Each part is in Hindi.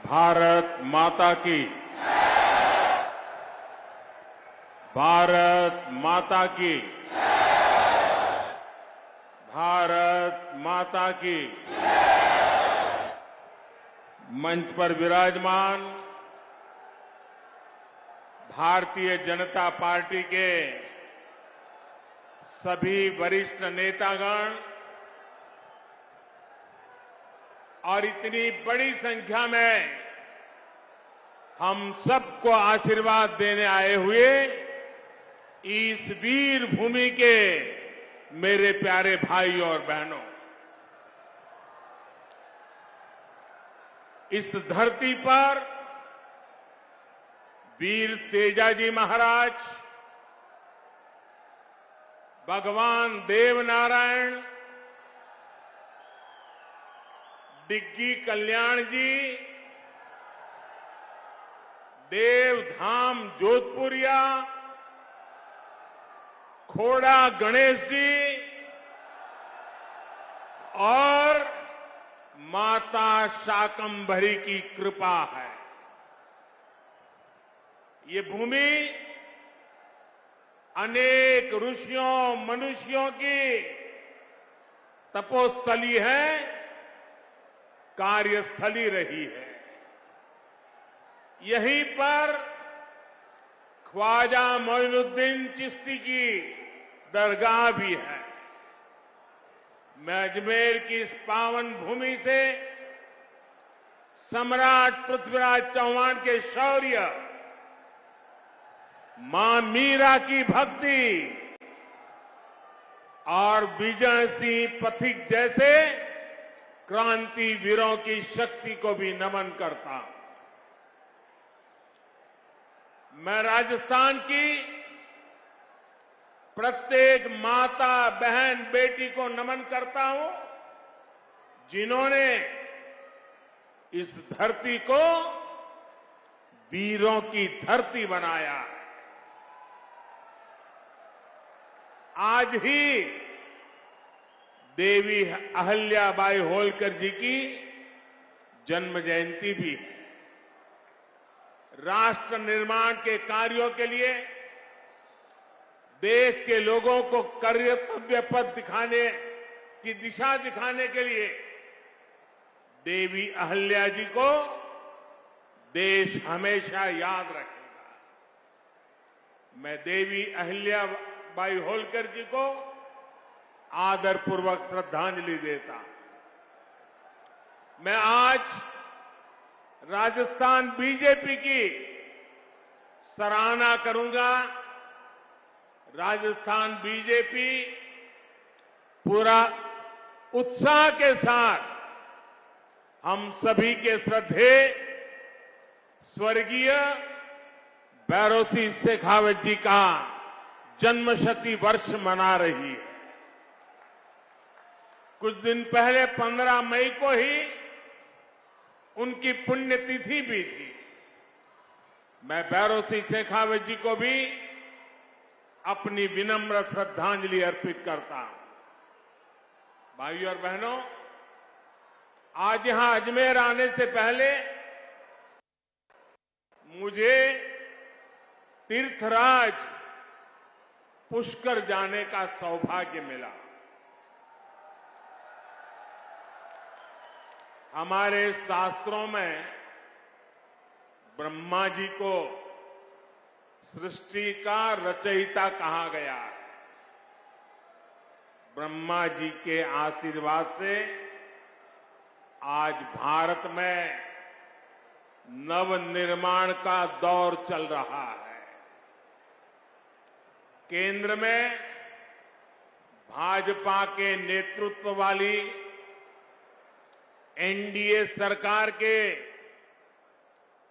भारत माता की। भारत माता की। भारत माता की। मंच पर विराजमान भारतीय जनता पार्टी के सभी वरिष्ठ नेतागण और इतनी बड़ी संख्या में हम सबको आशीर्वाद देने आए हुए इस वीर भूमि के मेरे प्यारे भाइयों और बहनों, इस धरती पर वीर तेजाजी महाराज, भगवान देवनारायण, डिग्गी कल्याण जी, देवधाम जोधपुरिया, खोड़ा गणेश जी और माता शाकंभरी की कृपा है। ये भूमि अनेक ऋषियों मनुष्यों की तपोस्थली है, कार्यस्थली रही है। यहीं पर ख्वाजा मोइनुद्दीन चिश्ती की दरगाह भी है। मैं अजमेर की इस पावन भूमि से सम्राट पृथ्वीराज चौहान के शौर्य, मां मीरा की भक्ति और विजय सिंह पथिक जैसे क्रांति वीरों की शक्ति को भी नमन करता हूं। मैं राजस्थान की प्रत्येक माता, बहन, बेटी को नमन करता हूं जिन्होंने इस धरती को वीरों की धरती बनाया। आज ही देवी अहल्याबाई होलकर जी की जन्म जयंती भी है। राष्ट्र निर्माण के कार्यों के लिए देश के लोगों को कर्तव्य पथ दिखाने की दिशा दिखाने के लिए देवी अहल्या जी को देश हमेशा याद रखेगा। मैं देवी अहल्याबाई होलकर जी को आदरपूर्वक श्रद्धांजलि देता। मैं आज राजस्थान बीजेपी की सराहना करूंगा। राजस्थान बीजेपी पूरा उत्साह के साथ हम सभी के श्रद्धेय स्वर्गीय भैरों सिंह शेखावत जी का जन्मशती वर्ष मना रही है। कुछ दिन पहले 15 मई को ही उनकी पुण्यतिथि भी थी। मैं भैरों सिंह शेखावत जी को भी अपनी विनम्र श्रद्धांजलि अर्पित करता हूं। भाइयों और बहनों, आज यहां अजमेर आने से पहले मुझे तीर्थराज पुष्कर जाने का सौभाग्य मिला। हमारे शास्त्रों में ब्रह्मा जी को सृष्टि का रचयिता कहा गया है। ब्रह्मा जी के आशीर्वाद से आज भारत में नवनिर्माण का दौर चल रहा है। केंद्र में भाजपा के नेतृत्व वाली एनडीए सरकार के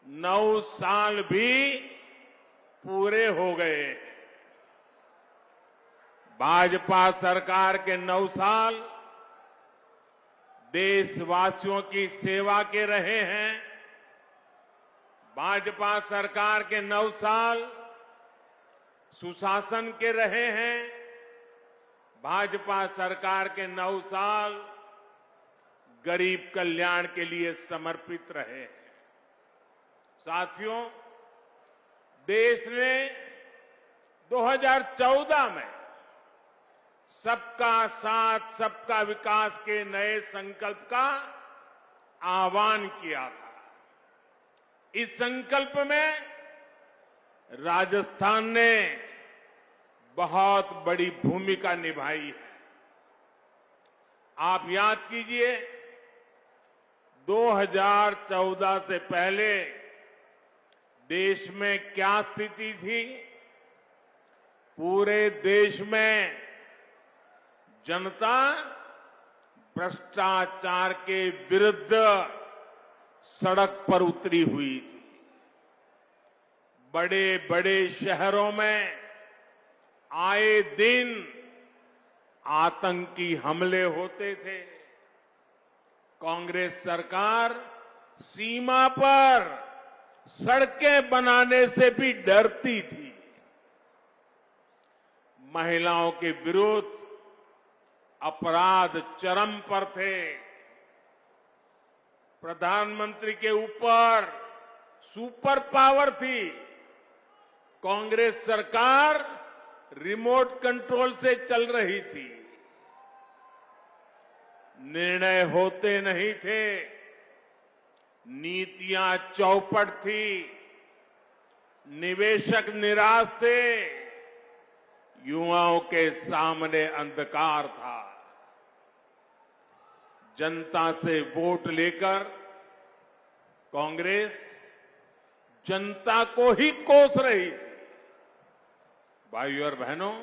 9 साल भी पूरे हो गए। भाजपा सरकार के 9 साल देशवासियों की सेवा के रहे हैं। भाजपा सरकार के 9 साल सुशासन के रहे हैं। भाजपा सरकार के 9 साल गरीब कल्याण के लिए समर्पित रहे हैं। साथियों, देश ने 2014 में सबका साथ सबका विकास के नए संकल्प का आह्वान किया था। इस संकल्प में राजस्थान ने बहुत बड़ी भूमिका निभाई है। आप याद कीजिए, 2014 से पहले देश में क्या स्थिति थी। पूरे देश में जनता भ्रष्टाचार के विरुद्ध सड़क पर उतरी हुई थी। बड़े बड़े शहरों में आए दिन आतंकी हमले होते थे। कांग्रेस सरकार सीमा पर सड़कें बनाने से भी डरती थी। महिलाओं के विरुद्ध अपराध चरम पर थे। प्रधानमंत्री के ऊपर सुपर पावर थी। कांग्रेस सरकार रिमोट कंट्रोल से चल रही थी। निर्णय होते नहीं थे, नीतियां चौपट थी, निवेशक निराश थे, युवाओं के सामने अंधकार था। जनता से वोट लेकर कांग्रेस जनता को ही कोस रही थी। भाइयों और बहनों,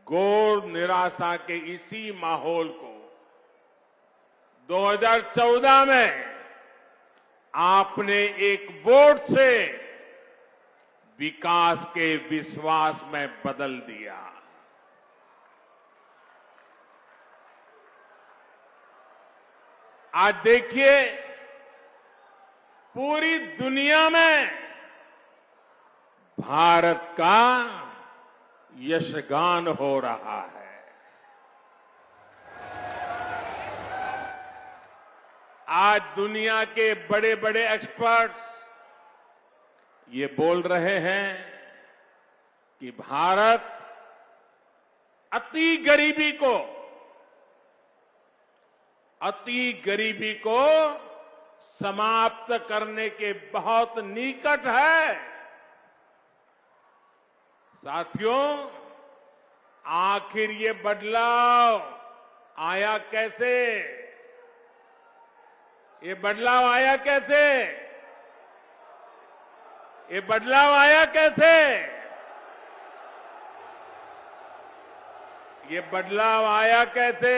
घोर निराशा के इसी माहौल को 2014 में आपने एक वोट से विकास के विश्वास में बदल दिया। आज देखिए, पूरी दुनिया में भारत का यशगान हो रहा है। आज दुनिया के बड़े बड़े एक्सपर्ट्स ये बोल रहे हैं कि भारत अति गरीबी को समाप्त करने के बहुत निकट है। साथियों, आखिर ये बदलाव आया कैसे? ये बदलाव आया कैसे? ये बदलाव आया कैसे? ये बदलाव आया कैसे?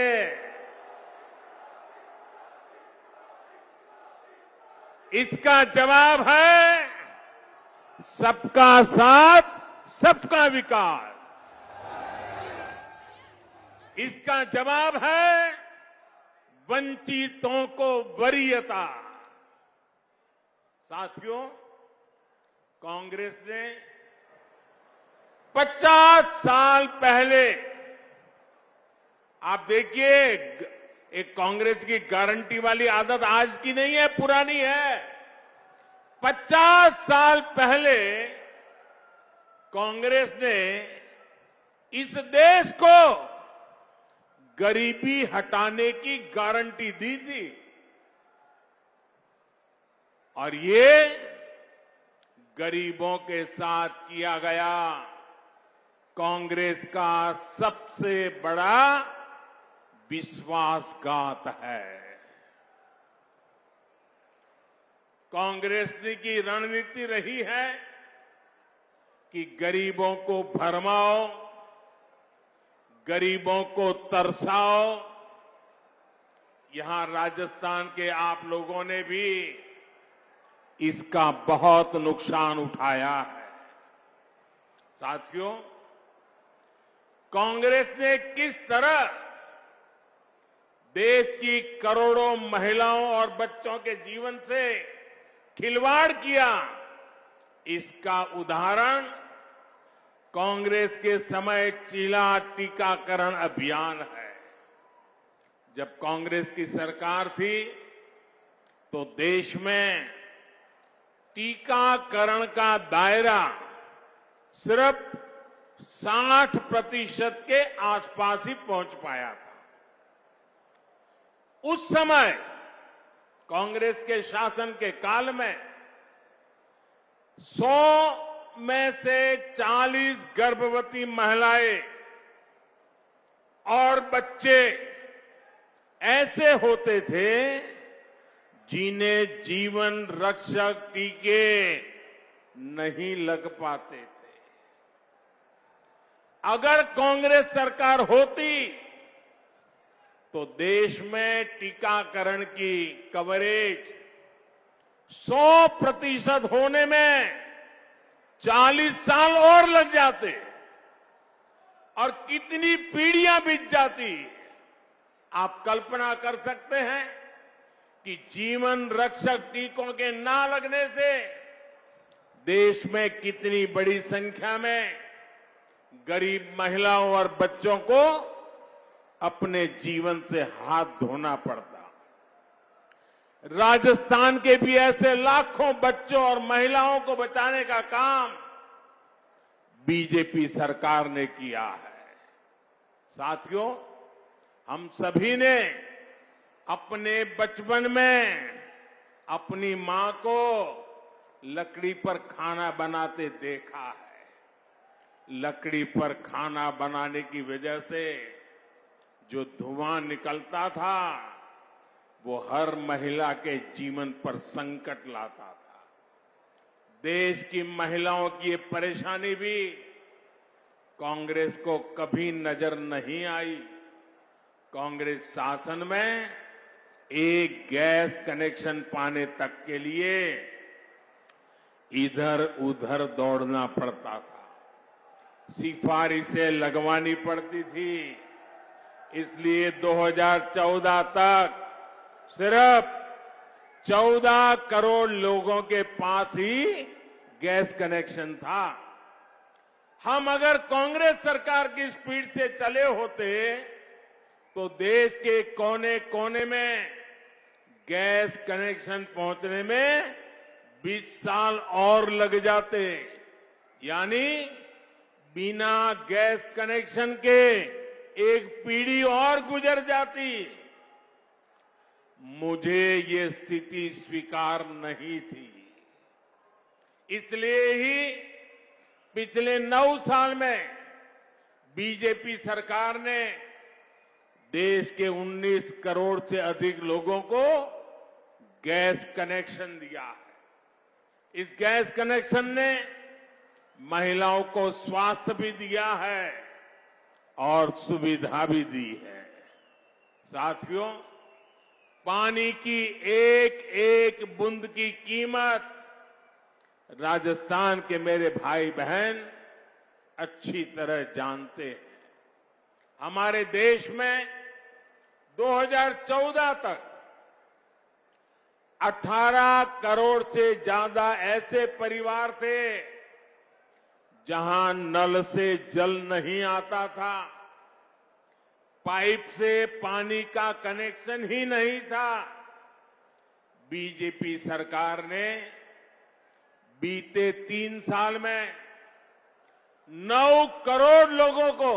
इसका जवाब है सबका साथ, सबका विकास। इसका जवाब है वंचितों को वरीयता। साथियों, कांग्रेस ने 50 साल पहले, आप देखिए, एक कांग्रेस की गारंटी वाली आदत आज की नहीं है, पुरानी है। 50 साल पहले कांग्रेस ने इस देश को गरीबी हटाने की गारंटी दी थी और ये गरीबों के साथ किया गया कांग्रेस का सबसे बड़ा विश्वासघात है। कांग्रेस की रणनीति रही है कि गरीबों को भरमाओ, गरीबों को तरसाओ। यहां राजस्थान के आप लोगों ने भी इसका बहुत नुकसान उठाया है। साथियों, कांग्रेस ने किस तरह देश की करोड़ों महिलाओं और बच्चों के जीवन से खिलवाड़ किया, इसका उदाहरण कांग्रेस के समय चीला टीकाकरण अभियान है। जब कांग्रेस की सरकार थी तो देश में टीकाकरण का दायरा सिर्फ 60% के आसपास ही पहुंच पाया था। उस समय कांग्रेस के शासन के काल में 100 में से 40 गर्भवती महिलाएं और बच्चे ऐसे होते थे जिन्हें जीवन रक्षक टीके नहीं लग पाते थे। अगर कांग्रेस सरकार होती तो देश में टीकाकरण की कवरेज 100% होने में 40 साल और लग जाते और कितनी पीढ़ियां बीत जाती। आप कल्पना कर सकते हैं कि जीवन रक्षक टीकों के ना लगने से देश में कितनी बड़ी संख्या में गरीब महिलाओं और बच्चों को अपने जीवन से हाथ धोना पड़ता। राजस्थान के भी ऐसे लाखों बच्चों और महिलाओं को बचाने का काम बीजेपी सरकार ने किया है। साथियों, हम सभी ने अपने बचपन में अपनी मां को लकड़ी पर खाना बनाते देखा है। लकड़ी पर खाना बनाने की वजह से जो धुआं निकलता था वो हर महिला के जीवन पर संकट लाता था। देश की महिलाओं की ये परेशानी भी कांग्रेस को कभी नजर नहीं आई। कांग्रेस शासन में एक गैस कनेक्शन पाने तक के लिए इधर उधर दौड़ना पड़ता था, सिफारिशें लगवानी पड़ती थी। इसलिए 2014 तक सिर्फ 14 करोड़ लोगों के पास ही गैस कनेक्शन था। हम अगर कांग्रेस सरकार की स्पीड से चले होते तो देश के कोने कोने में गैस कनेक्शन पहुंचने में 20 साल और लग जाते। यानी बिना गैस कनेक्शन के एक पीढ़ी और गुजर जाती। मुझे ये स्थिति स्वीकार नहीं थी। इसलिए ही पिछले 9 साल में बीजेपी सरकार ने देश के 19 करोड़ से अधिक लोगों को गैस कनेक्शन दिया है। इस गैस कनेक्शन ने महिलाओं को स्वास्थ्य भी दिया है और सुविधा भी दी है। साथियों, पानी की एक एक बूंद की कीमत राजस्थान के मेरे भाई बहन अच्छी तरह जानते हैं। हमारे देश में 2014 तक 18 करोड़ से ज्यादा ऐसे परिवार थे जहां नल से जल नहीं आता था, पाइप से पानी का कनेक्शन ही नहीं था। बीजेपी सरकार ने बीते 3 साल में 9 करोड़ लोगों को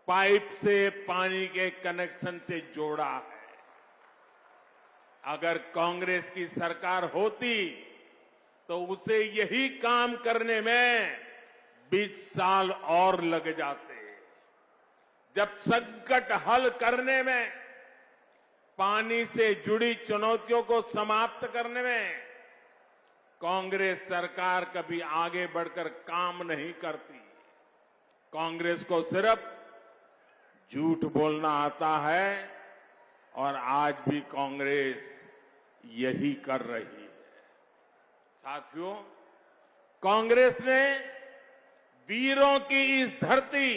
पाइप से पानी के कनेक्शन से जोड़ा है। अगर कांग्रेस की सरकार होती तो उसे यही काम करने में 20 साल और लग जाते। जब संकट हल करने में, पानी से जुड़ी चुनौतियों को समाप्त करने में कांग्रेस सरकार कभी आगे बढ़कर काम नहीं करती। कांग्रेस को सिर्फ झूठ बोलना आता है और आज भी कांग्रेस यही कर रही है। साथियों, कांग्रेस ने वीरों की इस धरती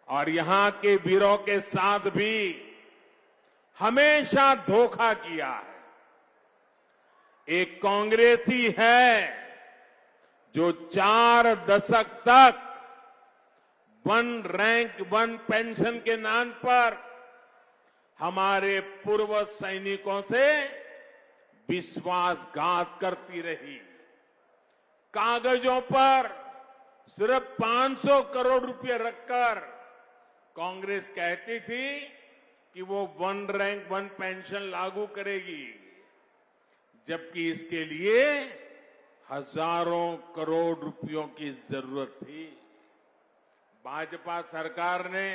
और यहां के वीरों के साथ भी हमेशा धोखा किया है। एक कांग्रेस ही है जो 4 दशक तक 1 रैंक 1 पेंशन के नाम पर हमारे पूर्व सैनिकों से विश्वासघात करती रही। कागजों पर सिर्फ 500 करोड़ रुपए रखकर कांग्रेस कहती थी कि वो वन रैंक वन पेंशन लागू करेगी, जबकि इसके लिए हजारों करोड़ रुपयों की जरूरत थी। भाजपा सरकार ने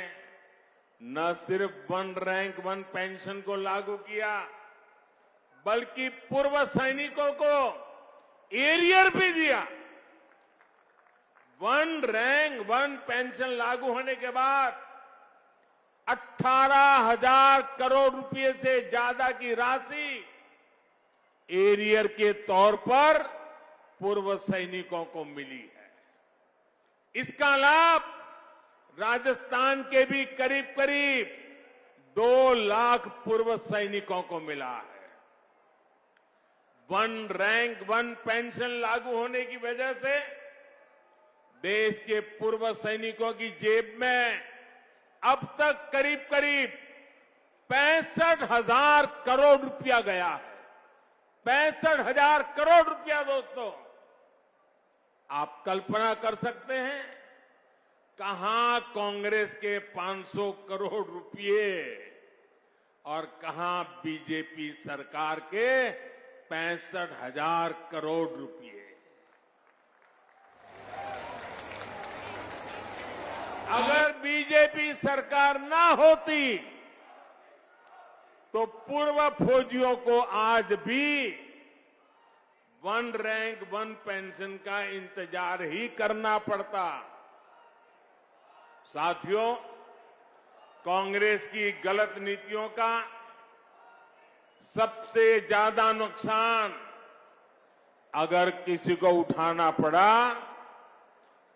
न सिर्फ वन रैंक वन पेंशन को लागू किया, बल्कि पूर्व सैनिकों को एरियर भी दिया। वन रैंक वन पेंशन लागू होने के बाद 18,000 करोड़ रुपए से ज्यादा की राशि एरियर के तौर पर पूर्व सैनिकों को मिली है। इसका लाभ राजस्थान के भी करीब करीब 2 लाख पूर्व सैनिकों को मिला है। वन रैंक वन पेंशन लागू होने की वजह से देश के पूर्व सैनिकों की जेब में अब तक करीब करीब 65,000 करोड़ रुपया गया है। 65,000 करोड़ रुपया दोस्तों, आप कल्पना कर सकते हैं कहां कांग्रेस के 500 करोड़ रुपये और कहां बीजेपी सरकार के 65,000 करोड़ रुपये। अगर बीजेपी सरकार ना होती तो पूर्व फौजियों को आज भी वन रैंक वन पेंशन का इंतजार ही करना पड़ता। साथियों, कांग्रेस की गलत नीतियों का सबसे ज्यादा नुकसान अगर किसी को उठाना पड़ा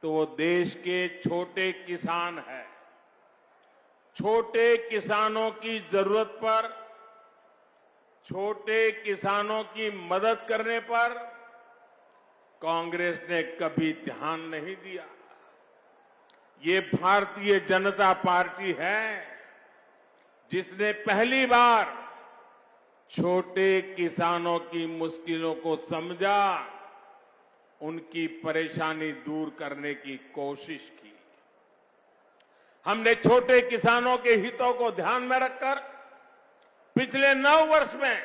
तो वो देश के छोटे किसान हैं। छोटे किसानों की जरूरत पर, छोटे किसानों की मदद करने पर कांग्रेस ने कभी ध्यान नहीं दिया। ये भारतीय जनता पार्टी है जिसने पहली बार छोटे किसानों की मुश्किलों को समझा, उनकी परेशानी दूर करने की कोशिश की। हमने छोटे किसानों के हितों को ध्यान में रखकर पिछले 9 वर्ष में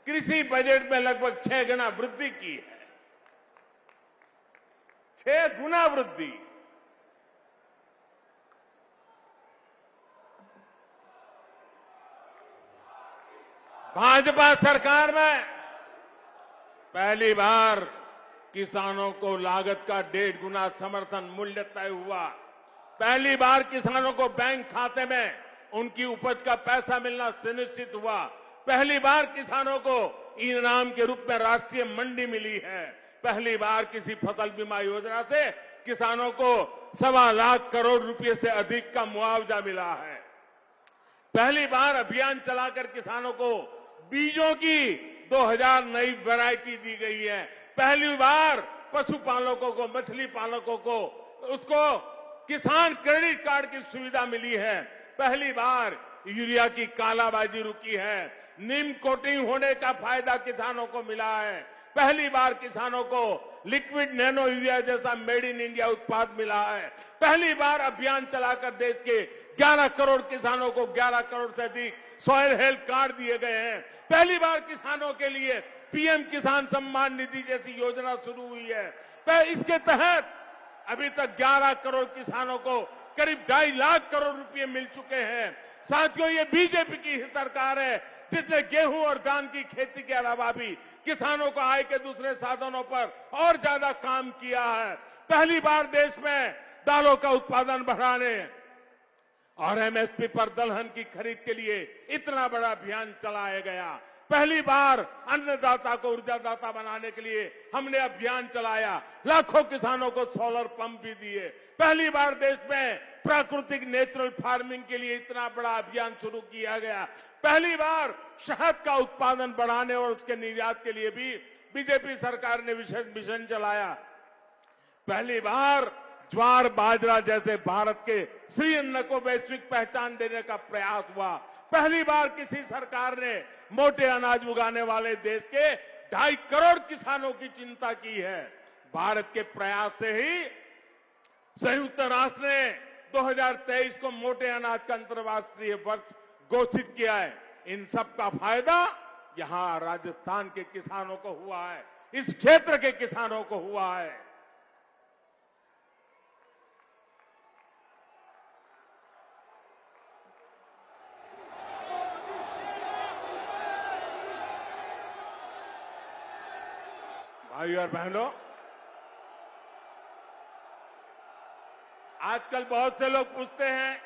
कृषि बजट में लगभग 6 गुना वृद्धि की है। 6 गुना वृद्धि। भाजपा सरकार में पहली बार किसानों को लागत का 1.5 गुना समर्थन मूल्य तय हुआ। पहली बार किसानों को बैंक खाते में उनकी उपज का पैसा मिलना सुनिश्चित हुआ। पहली बार किसानों को इनाम के रूप में राष्ट्रीय मंडी मिली है। पहली बार किसी फसल बीमा योजना से किसानों को 1.25 लाख करोड़ रुपए से अधिक का मुआवजा मिला है। पहली बार अभियान चलाकर किसानों को बीजों की 2000 नई वैरायटी दी गई है। पहली बार पशुपालकों को, मछली पालकों को उसको किसान क्रेडिट कार्ड की सुविधा मिली है। पहली बार यूरिया की कालाबाजी रुकी है। नीम कोटिंग होने का फायदा किसानों को मिला है। पहली बार किसानों को लिक्विड नैनो यूरिया जैसा मेड इन इंडिया उत्पाद मिला है। पहली बार अभियान चलाकर देश के 11 करोड़ किसानों को 11 करोड़ से अधिक सॉइल हेल्थ कार्ड दिए गए हैं। पहली बार किसानों के लिए पीएम किसान सम्मान निधि जैसी योजना शुरू हुई है। इसके तहत अभी तक 11 करोड़ किसानों को करीब 2.5 लाख करोड़ रुपए मिल चुके हैं। साथियों, ये बीजेपी की ही सरकार है जिसने गेहूं और धान की खेती के अलावा भी किसानों को आय के दूसरे साधनों पर और ज्यादा काम किया है। पहली बार देश में दालों का उत्पादन बढ़ाने और एमएसपी पर दलहन की खरीद के लिए इतना बड़ा अभियान चलाया गया। पहली बार अन्नदाता को ऊर्जादाता बनाने के लिए हमने अभियान चलाया। लाखों किसानों को सोलर पंप भी दिए। पहली बार देश में प्राकृतिक नेचुरल फार्मिंग के लिए इतना बड़ा अभियान शुरू किया गया। पहली बार शहद का उत्पादन बढ़ाने और उसके निर्यात के लिए भी बीजेपी सरकार ने विशेष मिशन चलाया। पहली बार ज्वार बाजरा जैसे भारत के श्री अन्न को वैश्विक पहचान देने का प्रयास हुआ। पहली बार किसी सरकार ने मोटे अनाज उगाने वाले देश के 2.5 करोड़ किसानों की चिंता की है। भारत के प्रयास से ही संयुक्त राष्ट्र ने 2023 को मोटे अनाज का अंतर्राष्ट्रीय वर्ष घोषित किया है। इन सब का फायदा यहां राजस्थान के किसानों को हुआ है, इस क्षेत्र के किसानों को हुआ है। भाइयों और बहनों, आजकल बहुत से लोग पूछते हैं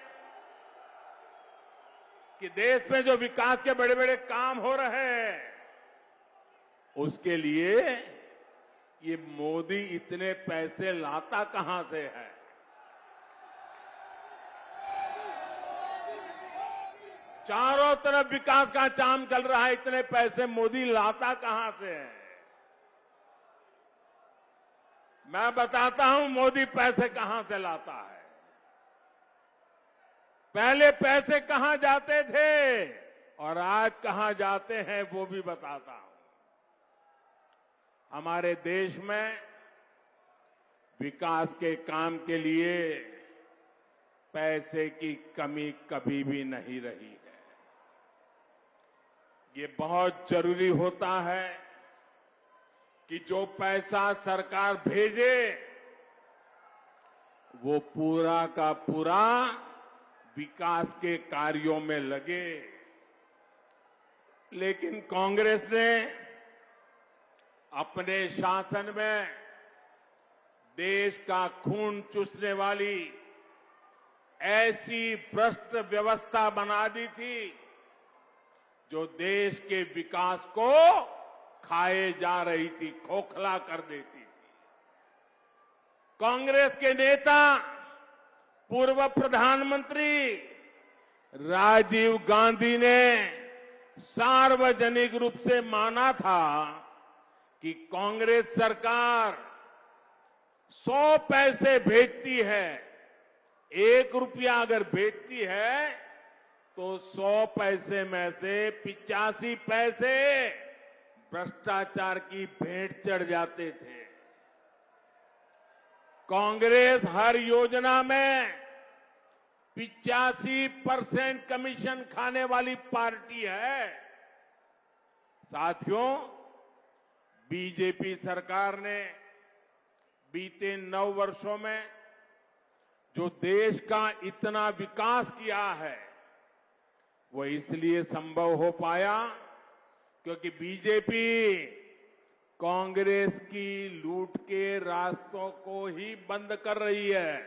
कि देश में जो विकास के बड़े बड़े काम हो रहे हैं उसके लिए ये मोदी इतने पैसे लाता कहां से है। चारों तरफ विकास का काम चल रहा है, इतने पैसे मोदी लाता कहां से है। मैं बताता हूं मोदी पैसे कहां से लाता है। पहले पैसे कहां जाते थे और आज कहां जाते हैं वो भी बताता हूं। हमारे देश में विकास के काम के लिए पैसे की कमी कभी भी नहीं रही है। ये बहुत जरूरी होता है कि जो पैसा सरकार भेजे वो पूरा का पूरा विकास के कार्यों में लगे। लेकिन कांग्रेस ने अपने शासन में देश का खून चूसने वाली ऐसी भ्रष्ट व्यवस्था बना दी थी जो देश के विकास को खाए जा रही थी, खोखला कर देती थी। कांग्रेस के नेता पूर्व प्रधानमंत्री राजीव गांधी ने सार्वजनिक रूप से माना था कि कांग्रेस सरकार 100 पैसे भेजती है, 1 रुपया अगर भेजती है तो 100 पैसे में से 85 पैसे भ्रष्टाचार की भेंट चढ़ जाते थे। कांग्रेस हर योजना में 85% कमीशन खाने वाली पार्टी है। साथियों, बीजेपी सरकार ने बीते 9 वर्षों में जो देश का इतना विकास किया है वो इसलिए संभव हो पाया क्योंकि बीजेपी कांग्रेस की लूट के रास्तों को ही बंद कर रही है।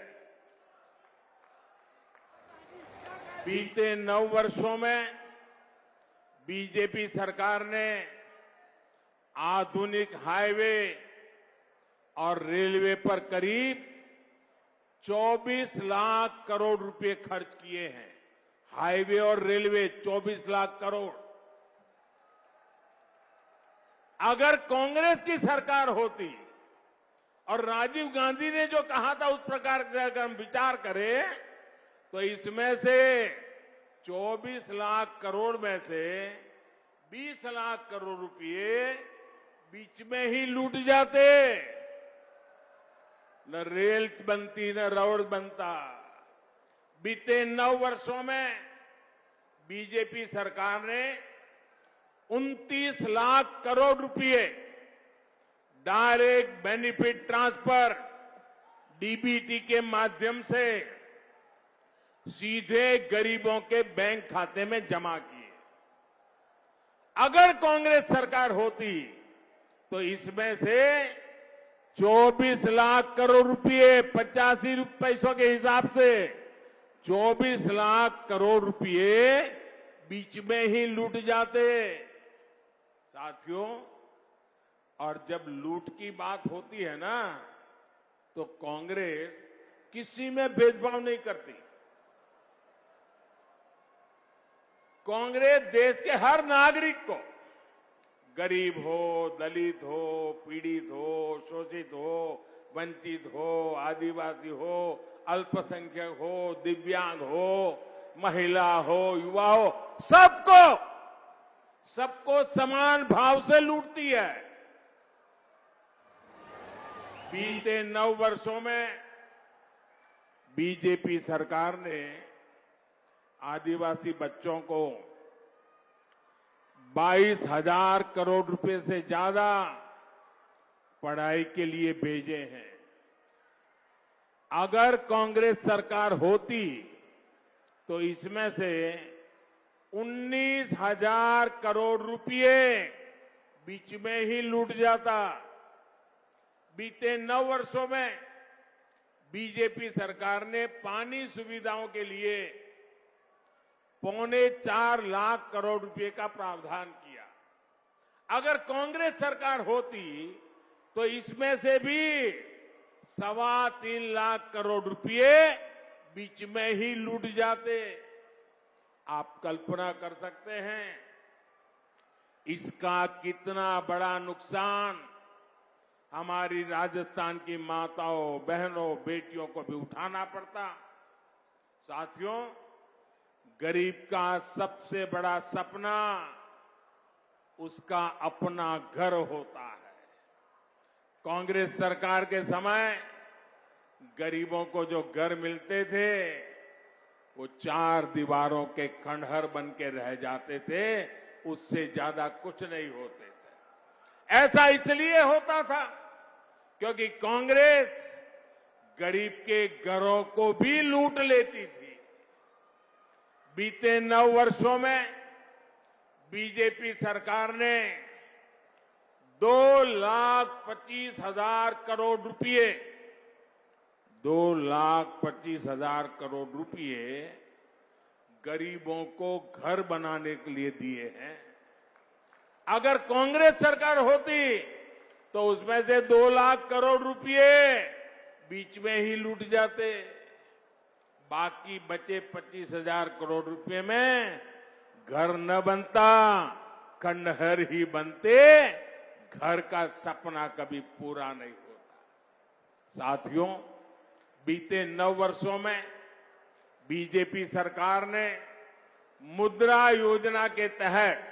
बीते 9 वर्षों में बीजेपी सरकार ने आधुनिक हाईवे और रेलवे पर करीब 24 लाख करोड़ रुपए खर्च किए हैं। हाईवे और रेलवे 24 लाख करोड़। अगर कांग्रेस की सरकार होती और राजीव गांधी ने जो कहा था उस प्रकार से अगर हम विचार करें तो इसमें से 24 लाख करोड़ में से 20 लाख करोड़ रुपए बीच में ही लूट जाते। न रेल बनती न रोड बनता। बीते 9 वर्षों में बीजेपी सरकार ने 29 लाख करोड़ रुपए डायरेक्ट बेनिफिट ट्रांसफर डीबीटी के माध्यम से सीधे गरीबों के बैंक खाते में जमा किए। अगर कांग्रेस सरकार होती तो इसमें से 24 लाख करोड़ रुपए 85 पैसों के हिसाब से 24 लाख करोड़ रुपए बीच में ही लूट जाते। साथियों, और जब लूट की बात होती है ना तो कांग्रेस किसी में भेदभाव नहीं करती। कांग्रेस देश के हर नागरिक को, गरीब हो, दलित हो, पीड़ित हो, शोषित हो, वंचित हो, आदिवासी हो, अल्पसंख्यक हो, दिव्यांग हो, महिला हो, युवा हो, सबको समान भाव से लूटती है। बीते 9 वर्षों में बीजेपी सरकार ने आदिवासी बच्चों को 22,000 करोड़ रुपए से ज्यादा पढ़ाई के लिए भेजे हैं। अगर कांग्रेस सरकार होती तो इसमें से 19,000 करोड़ रुपए बीच में ही लूट जाता। बीते 9 वर्षों में बीजेपी सरकार ने पानी सुविधाओं के लिए 3.25 लाख करोड़ रुपए का प्रावधान किया। अगर कांग्रेस सरकार होती तो इसमें से भी 3.25 लाख करोड़ रुपए बीच में ही लूट जाते। आप कल्पना कर सकते हैं इसका कितना बड़ा नुकसान हमारी राजस्थान की माताओं, बहनों, बेटियों को भी उठाना पड़ता। साथियों, गरीब का सबसे बड़ा सपना उसका अपना घर होता है। कांग्रेस सरकार के समय गरीबों को जो घर मिलते थे वो 4 दीवारों के खंडहर बन के रह जाते थे, उससे ज्यादा कुछ नहीं होते थे। ऐसा इसलिए होता था क्योंकि कांग्रेस गरीब के घरों को भी लूट लेती थी। बीते 9 वर्षों में बीजेपी सरकार ने 2,25,000 करोड़ रुपए 2,25,000 करोड़ रुपए गरीबों को घर बनाने के लिए दिए हैं। अगर कांग्रेस सरकार होती तो उसमें से 2 लाख करोड़ रुपए बीच में ही लूट जाते। बाकी बचे 25,000 करोड़ रुपए में घर न बनता, खंडहर ही बनते, घर का सपना कभी पूरा नहीं होता। साथियों, बीते 9 वर्षों में बीजेपी सरकार ने मुद्रा योजना के तहत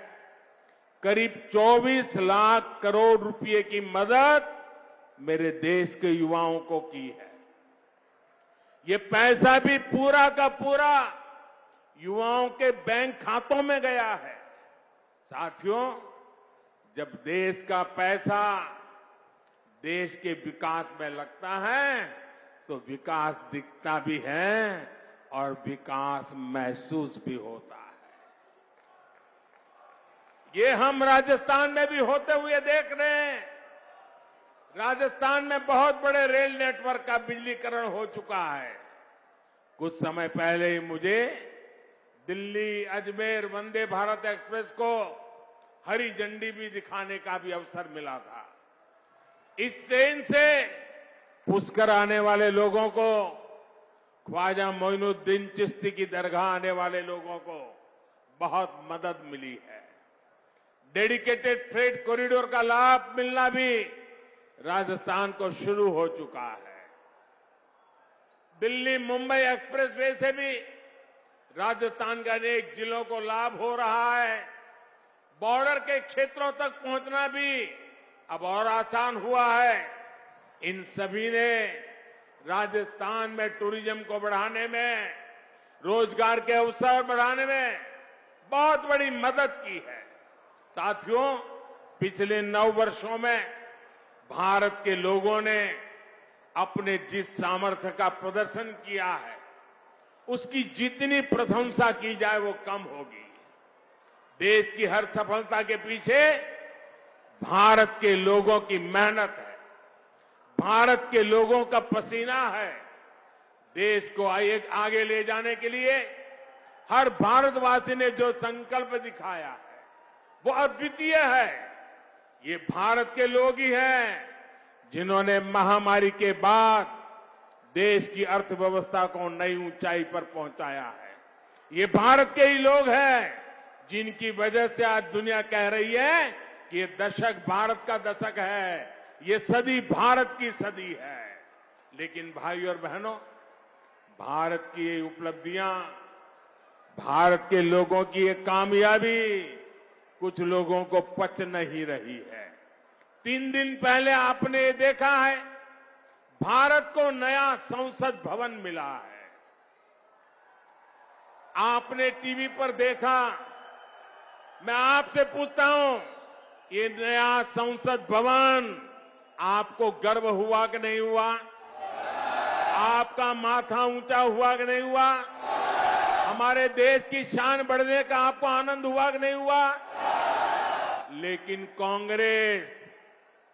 करीब 24 लाख करोड़ रुपए की मदद मेरे देश के युवाओं को की है। ये पैसा भी पूरा का पूरा युवाओं के बैंक खातों में गया है। साथियों, जब देश का पैसा देश के विकास में लगता है तो विकास दिखता भी है और विकास महसूस भी होता है। ये हम राजस्थान में भी होते हुए देख रहे हैं। राजस्थान में बहुत बड़े रेल नेटवर्क का बिजलीकरण हो चुका है। कुछ समय पहले ही मुझे दिल्ली अजमेर वंदे भारत एक्सप्रेस को हरी झंडी भी दिखाने का भी अवसर मिला था। इस ट्रेन से पुष्कर आने वाले लोगों को, ख्वाजा मोइनुद्दीन चिश्ती की दरगाह आने वाले लोगों को बहुत मदद मिली है। डेडिकेटेड फ्रेट कॉरिडोर का लाभ मिलना भी राजस्थान को शुरू हो चुका है। दिल्ली मुंबई एक्सप्रेस वे से भी राजस्थान के अनेक जिलों को लाभ हो रहा है। बॉर्डर के क्षेत्रों तक पहुंचना भी अब और आसान हुआ है। इन सभी ने राजस्थान में टूरिज्म को बढ़ाने में, रोजगार के अवसर बढ़ाने में बहुत बड़ी मदद की है। साथियों, पिछले 9 वर्षों में भारत के लोगों ने अपने जिस सामर्थ्य का प्रदर्शन किया है उसकी जितनी प्रशंसा की जाए वो कम होगी। देश की हर सफलता के पीछे भारत के लोगों की मेहनत है, भारत के लोगों का पसीना है। देश को आगे ले जाने के लिए हर भारतवासी ने जो संकल्प दिखाया है वो अद्वितीय है। ये भारत के लोग ही हैं जिन्होंने महामारी के बाद देश की अर्थव्यवस्था को नई ऊंचाई पर पहुंचाया है। ये भारत के ही लोग हैं जिनकी वजह से आज दुनिया कह रही है कि ये दशक भारत का दशक है, ये सदी भारत की सदी है। लेकिन भाइयों और बहनों, भारत की ये उपलब्धियां भारत के लोगों की ये कामयाबी कुछ लोगों को पच नहीं रही है। 3 दिन पहले आपने ये देखा है, भारत को नया संसद भवन मिला है। आपने टीवी पर देखा। मैं आपसे पूछता हूं, ये नया संसद भवन आपको गर्व हुआ कि नहीं हुआ? आपका माथा ऊंचा हुआ कि नहीं हुआ? हमारे देश की शान बढ़ने का आपको आनंद हुआ कि नहीं हुआ? लेकिन कांग्रेस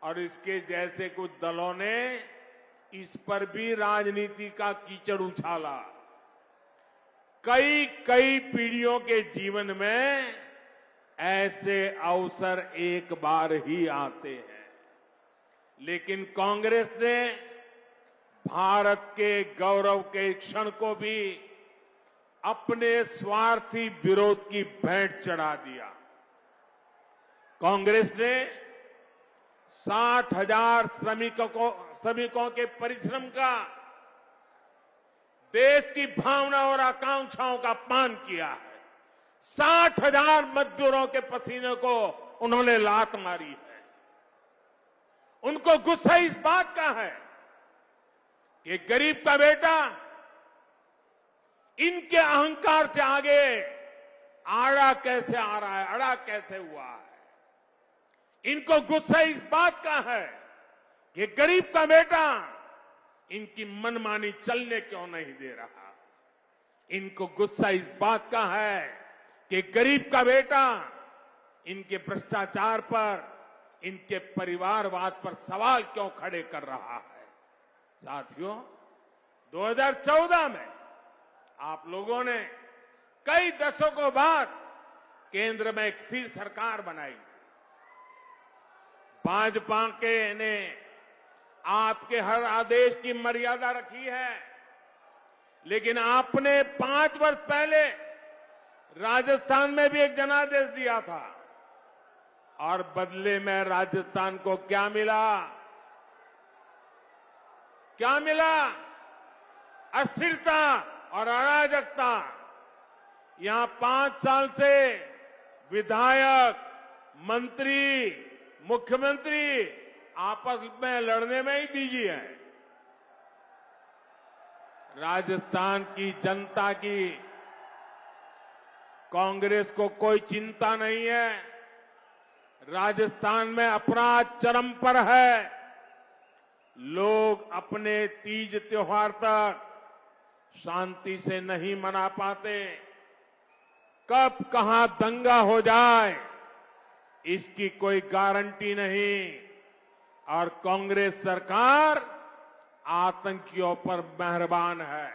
और इसके जैसे कुछ दलों ने इस पर भी राजनीति का कीचड़ उछाला। कई पीढ़ियों के जीवन में ऐसे अवसर एक बार ही आते हैं, लेकिन कांग्रेस ने भारत के गौरव के क्षण को भी अपने स्वार्थी विरोध की भेंट चढ़ा दिया। कांग्रेस ने 60,000 श्रमिकों के परिश्रम का, देश की भावना और आकांक्षाओं का अपमान किया है। 60,000 मजदूरों के पसीने को उन्होंने लात मारी है। उनको गुस्सा इस बात का है कि गरीब का बेटा इनके अहंकार से आगे आड़ा कैसे आ रहा है, अड़ा कैसे हुआ है। इनको गुस्सा इस बात का है कि गरीब का बेटा इनकी मनमानी चलने क्यों नहीं दे रहा। इनको गुस्सा इस बात का है कि गरीब का बेटा इनके भ्रष्टाचार पर, इनके परिवारवाद पर सवाल क्यों खड़े कर रहा है। साथियों, 2014 में आप लोगों ने कई दशकों बाद केंद्र में एक स्थिर सरकार बनाई थी। भाजपा के ने आपके हर आदेश की मर्यादा रखी है, लेकिन आपने 5 वर्ष पहले राजस्थान में भी एक जनादेश दिया था और बदले में राजस्थान को क्या मिला? क्या मिला? अस्थिरता और अराजकता। यहां 5 साल से विधायक, मंत्री, मुख्यमंत्री आपस में लड़ने में ही बिजी है। राजस्थान की जनता की कांग्रेस को कोई चिंता नहीं है। राजस्थान में अपराध चरम पर है। लोग अपने तीज त्योहार तक शांति से नहीं मना पाते। कब कहां दंगा हो जाए इसकी कोई गारंटी नहीं, और कांग्रेस सरकार आतंकियों पर मेहरबान है।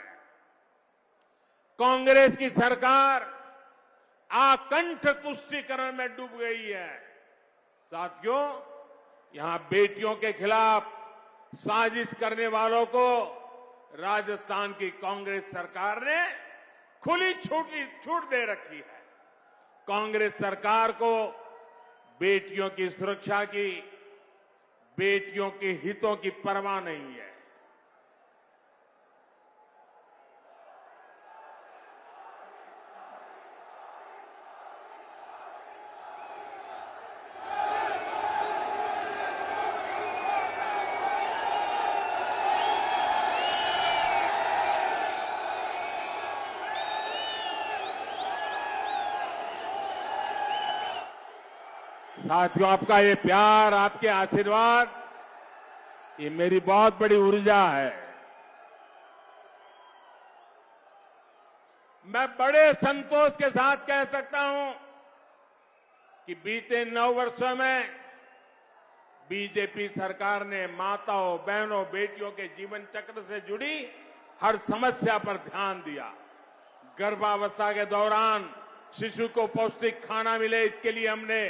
कांग्रेस की सरकार आकंठ तुष्टीकरण में डूब गई है। साथियों, यहां बेटियों के खिलाफ साजिश करने वालों को राजस्थान की कांग्रेस सरकार ने खुली छूट दे रखी है। कांग्रेस सरकार को बेटियों की सुरक्षा की, बेटियों के हितों की परवाह नहीं है। साथियों, आपका ये प्यार, आपके आशीर्वाद, ये मेरी बहुत बड़ी ऊर्जा है। मैं बड़े संतोष के साथ कह सकता हूं कि बीते 9 वर्षों में बीजेपी सरकार ने माताओं, बहनों, बेटियों के जीवन चक्र से जुड़ी हर समस्या पर ध्यान दिया। गर्भावस्था के दौरान शिशु को पौष्टिक खाना मिले, इसके लिए हमने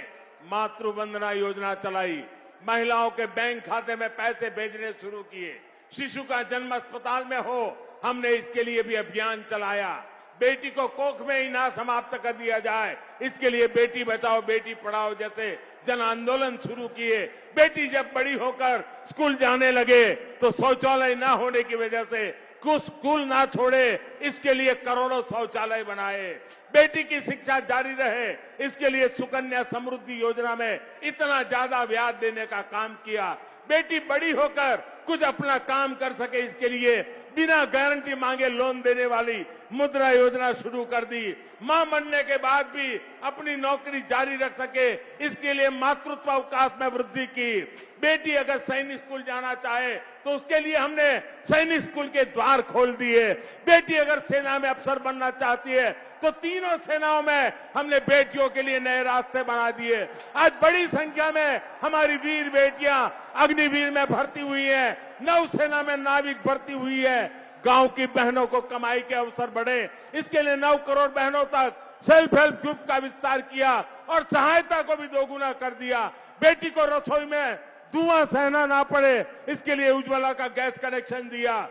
मातृ वंदना योजना चलाई। महिलाओं के बैंक खाते में पैसे भेजने शुरू किए। शिशु का जन्म अस्पताल में हो, हमने इसके लिए भी अभियान चलाया। बेटी को कोख में ही ना समाप्त कर दिया जाए, इसके लिए बेटी बचाओ बेटी पढ़ाओ जैसे जन आंदोलन शुरू किए। बेटी जब बड़ी होकर स्कूल जाने लगे तो शौचालय न होने की वजह से कुछ स्कूल ना छोड़े, इसके लिए करोड़ों शौचालय बनाए। बेटी की शिक्षा जारी रहे, इसके लिए सुकन्या समृद्धि योजना में इतना ज्यादा ब्याज देने का काम किया। बेटी बड़ी होकर कुछ अपना काम कर सके, इसके लिए बिना गारंटी मांगे लोन देने वाली मुद्रा योजना शुरू कर दी। मां बनने के बाद भी अपनी नौकरी जारी रख सके, इसके लिए मातृत्व अवकाश में वृद्धि की। बेटी अगर सैनिक स्कूल जाना चाहे तो उसके लिए हमने सैनिक स्कूल के द्वार खोल दिए। बेटी अगर सेना में अफसर बनना चाहती है तो तीनों सेनाओं में हमने बेटियों के लिए नए रास्ते बना दिए। आज बड़ी संख्या में हमारी वीर बेटियां अग्निवीर में भर्ती हुई हैं, नौसेना में नाविक भर्ती हुई है। गांव की बहनों को कमाई के अवसर बढ़े, इसके लिए 9 करोड़ बहनों तक सेल्फ हेल्प ग्रुप का विस्तार किया और सहायता को भी दोगुना कर दिया। बेटी को रसोई में धुआं सहना ना पड़े, इसके लिए उज्ज्वला का गैस कनेक्शन दिया।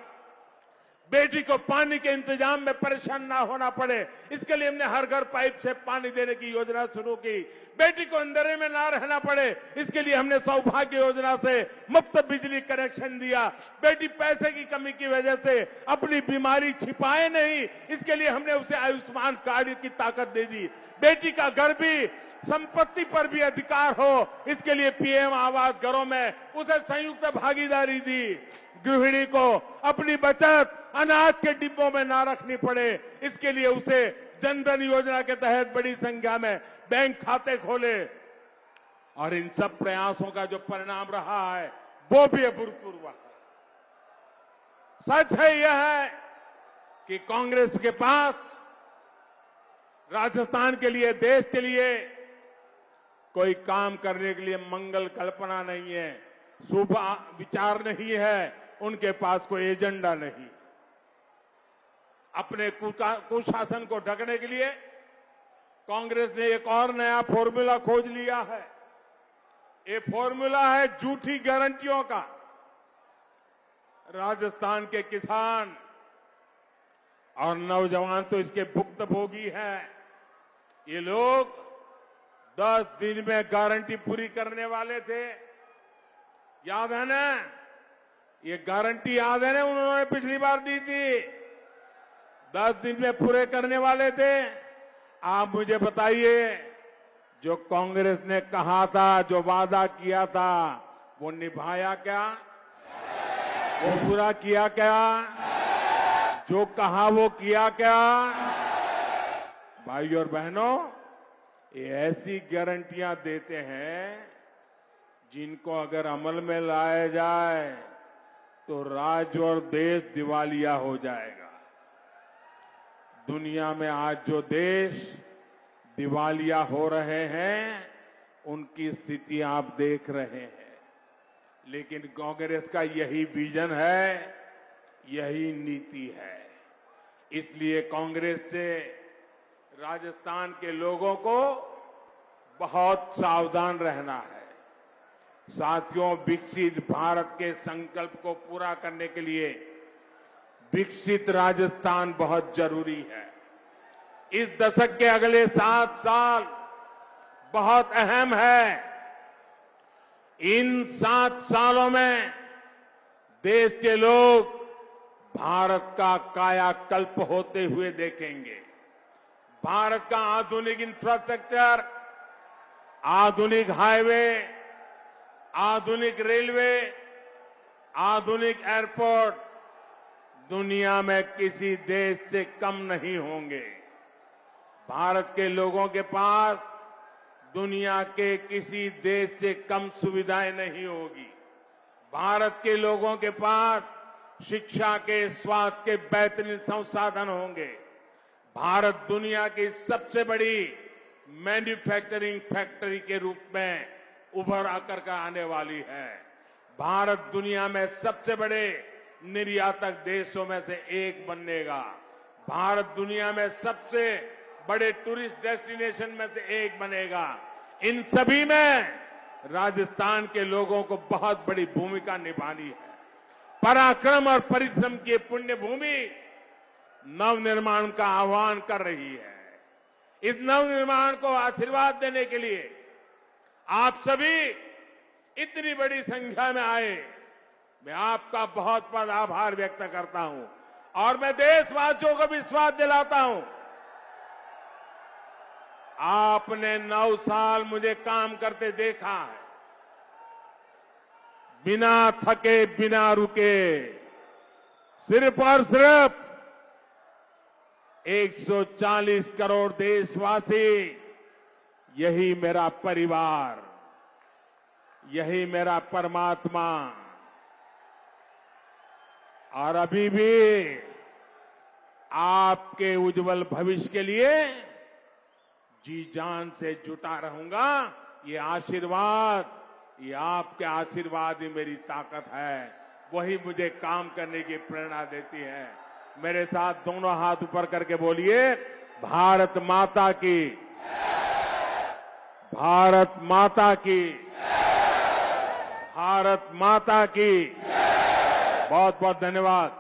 बेटी को पानी के इंतजाम में परेशान ना होना पड़े, इसके लिए हमने हर घर पाइप से पानी देने की योजना शुरू की। बेटी को अंधेरे में ना रहना पड़े, इसके लिए हमने सौभाग्य योजना से मुफ्त बिजली कनेक्शन दिया। बेटी पैसे की कमी की वजह से अपनी बीमारी छिपाए नहीं, इसके लिए हमने उसे आयुष्मान कार्ड की ताकत दे दी। बेटी का घर भी, संपत्ति पर भी अधिकार हो, इसके लिए पीएम आवास घरों में उसे संयुक्त भागीदारी दी। गृहिणी को अपनी बचत अनाज के डिब्बों में ना रखनी पड़े, इसके लिए उसे जनधन योजना के तहत बड़ी संख्या में बैंक खाते खोले। और इन सब प्रयासों का जो परिणाम रहा है वो भी अभूतपूर्व है। सच है यह है कि कांग्रेस के पास राजस्थान के लिए, देश के लिए कोई काम करने के लिए मंगल कल्पना नहीं है, शुभ विचार नहीं है, उनके पास कोई एजेंडा नहीं। अपने कुशासन को ढकने के लिए कांग्रेस ने एक और नया फॉर्मूला खोज लिया है। ये फॉर्मूला है झूठी गारंटियों का। राजस्थान के किसान और नौजवान तो इसके भुक्तभोगी हैं। ये लोग 10 दिन में गारंटी पूरी करने वाले थे, याद है ना? ये गारंटी याद है ना, उन्होंने पिछली बार दी थी, 10 दिन में पूरे करने वाले थे। आप मुझे बताइए, जो कांग्रेस ने कहा था, जो वादा किया था, वो निभाया क्या? वो पूरा किया क्या? जो कहा वो किया क्या? भाई और बहनों, ये ऐसी गारंटियां देते हैं जिनको अगर अमल में लाया जाए तो राज्य और देश दिवालिया हो जाएगा। दुनिया में आज जो देश दिवालिया हो रहे हैं, उनकी स्थिति आप देख रहे हैं। लेकिन कांग्रेस का यही विजन है, यही नीति है। इसलिए कांग्रेस से राजस्थान के लोगों को बहुत सावधान रहना है। साथियों, विकसित भारत के संकल्प को पूरा करने के लिए विकसित राजस्थान बहुत जरूरी है। इस दशक के अगले 7 साल बहुत अहम है। इन 7 सालों में देश के लोग भारत का कायाकल्प होते हुए देखेंगे। भारत का आधुनिक इंफ्रास्ट्रक्चर, आधुनिक हाईवे, आधुनिक रेलवे, आधुनिक एयरपोर्ट दुनिया में किसी देश से कम नहीं होंगे। भारत के लोगों के पास दुनिया के किसी देश से कम सुविधाएं नहीं होगी। भारत के लोगों के पास शिक्षा के, स्वास्थ्य के बेहतरीन संसाधन होंगे। भारत दुनिया की सबसे बड़ी मैन्युफैक्चरिंग फैक्ट्री के रूप में उभर आकर आने वाली है। भारत दुनिया में सबसे बड़े निर्यातक देशों में से एक बनेगा। भारत दुनिया में सबसे बड़े टूरिस्ट डेस्टिनेशन में से एक बनेगा। इन सभी में राजस्थान के लोगों को बहुत बड़ी भूमिका निभानी है। पराक्रम और परिश्रम की पुण्य भूमि नवनिर्माण का आह्वान कर रही है। इस नवनिर्माण को आशीर्वाद देने के लिए आप सभी इतनी बड़ी संख्या में आए, मैं आपका बहुत बहुत आभार व्यक्त करता हूं। और मैं देशवासियों को विश्वास दिलाता हूं, आपने 9 साल मुझे काम करते देखा है, बिना थके, बिना रुके, सिर्फ और सिर्फ 140 करोड़ देशवासी, यही मेरा परिवार, यही मेरा परमात्मा। और अभी भी आपके उज्जवल भविष्य के लिए जी जान से जुटा रहूंगा। ये आशीर्वाद, ये आपके आशीर्वाद ही मेरी ताकत है, वही मुझे काम करने की प्रेरणा देती है। मेरे साथ दोनों हाथ ऊपर करके बोलिए, भारत माता की, भारत माता की, भारत माता की। बहुत बहुत धन्यवाद।